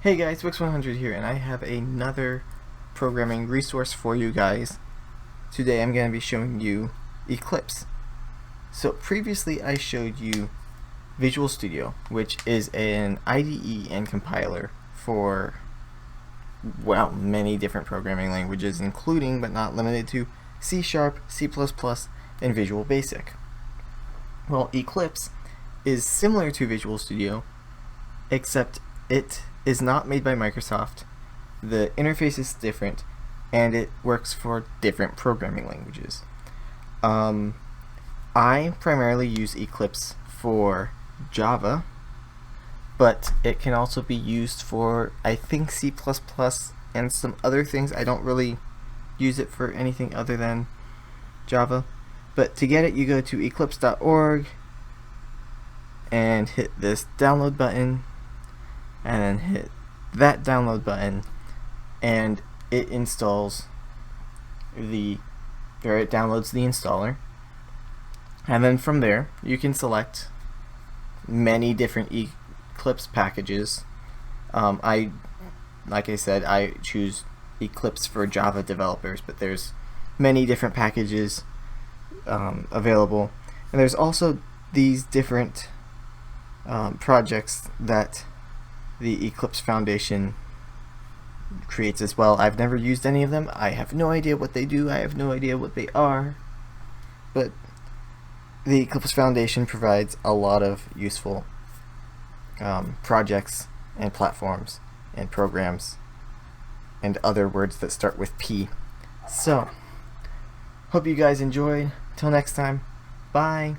Hey guys, Wix100 here, and I have another programming resource for you guys. Today I'm going to be showing you Eclipse. So previously I showed you Visual Studio, which is an IDE and compiler for, well, many different programming languages, including but not limited to C#, C++, and Visual Basic. Well, Eclipse is similar to Visual Studio, except it is not made by Microsoft, the interface is different, and it works for different programming languages. I primarily use Eclipse for Java, but it can also be used for, I think, C++ and some other things. I don't really use it for anything other than Java. But to get it, you go to eclipse.org and hit this download button, and then hit that download button, and it installs it downloads the installer, and then from there you can select many different Eclipse packages. Like I said, I choose Eclipse for Java developers, but there's many different packages available, and there's also these different projects that the Eclipse Foundation creates as well. I've never used any of them. I have no idea what they do. I have no idea what they are. But the Eclipse Foundation provides a lot of useful projects and platforms and programs and other words that start with P. So, hope you guys enjoyed. Till next time, bye.